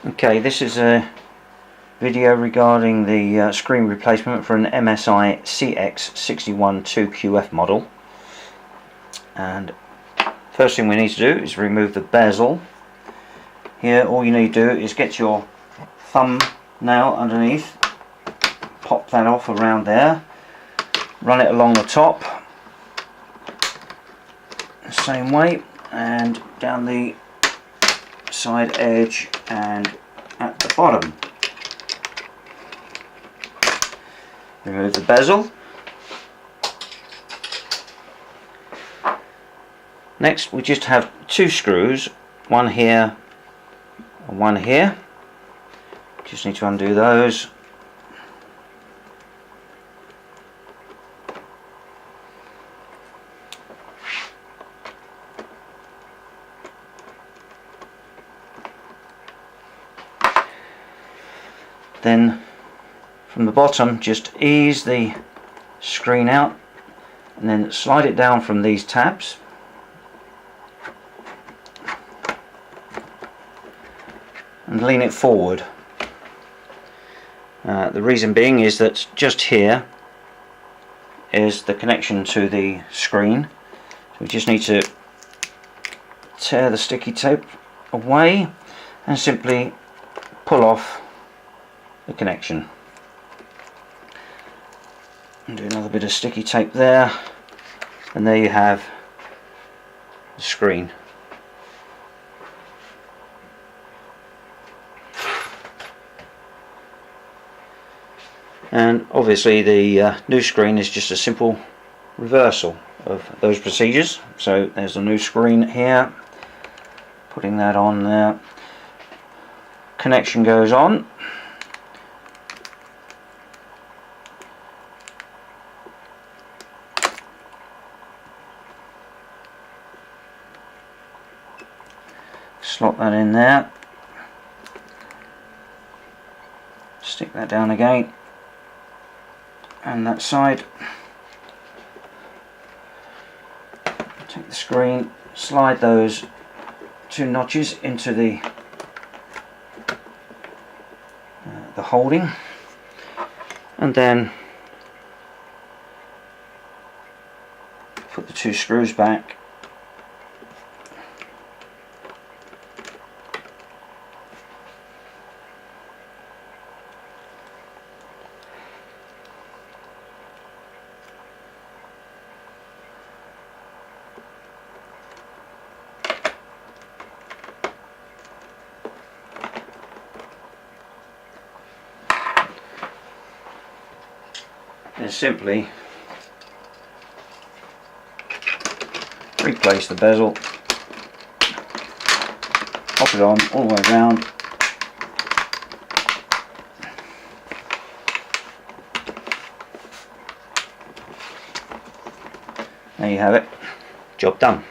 Okay, this is a video regarding the screen replacement for an MSi CX61 2QF model. And first thing we need to do is remove the bezel. Here all you need to do is get your thumb nail underneath, pop that off around there, run it along the top the same way and down the side edge and at the bottom. Remove the bezel. Next we just have two screws, one here and one here. Just need to undo those. Then from the bottom just ease the screen out and then slide it down from these tabs and lean it forward. The reason being is that just here is the connection to the screen. So we just need to tear the sticky tape away and simply pull off the connection. And do another bit of sticky tape there, and there you have the screen. And obviously the new screen is just a simple reversal of those procedures. So there's a new screen here, putting that on there, connection goes on. Slot that in there, stick that down again, and that side. Take the screen, slide those two notches into the holding, and then put the two screws back. And simply replace the bezel, pop it on all the way around, there you have it, job done.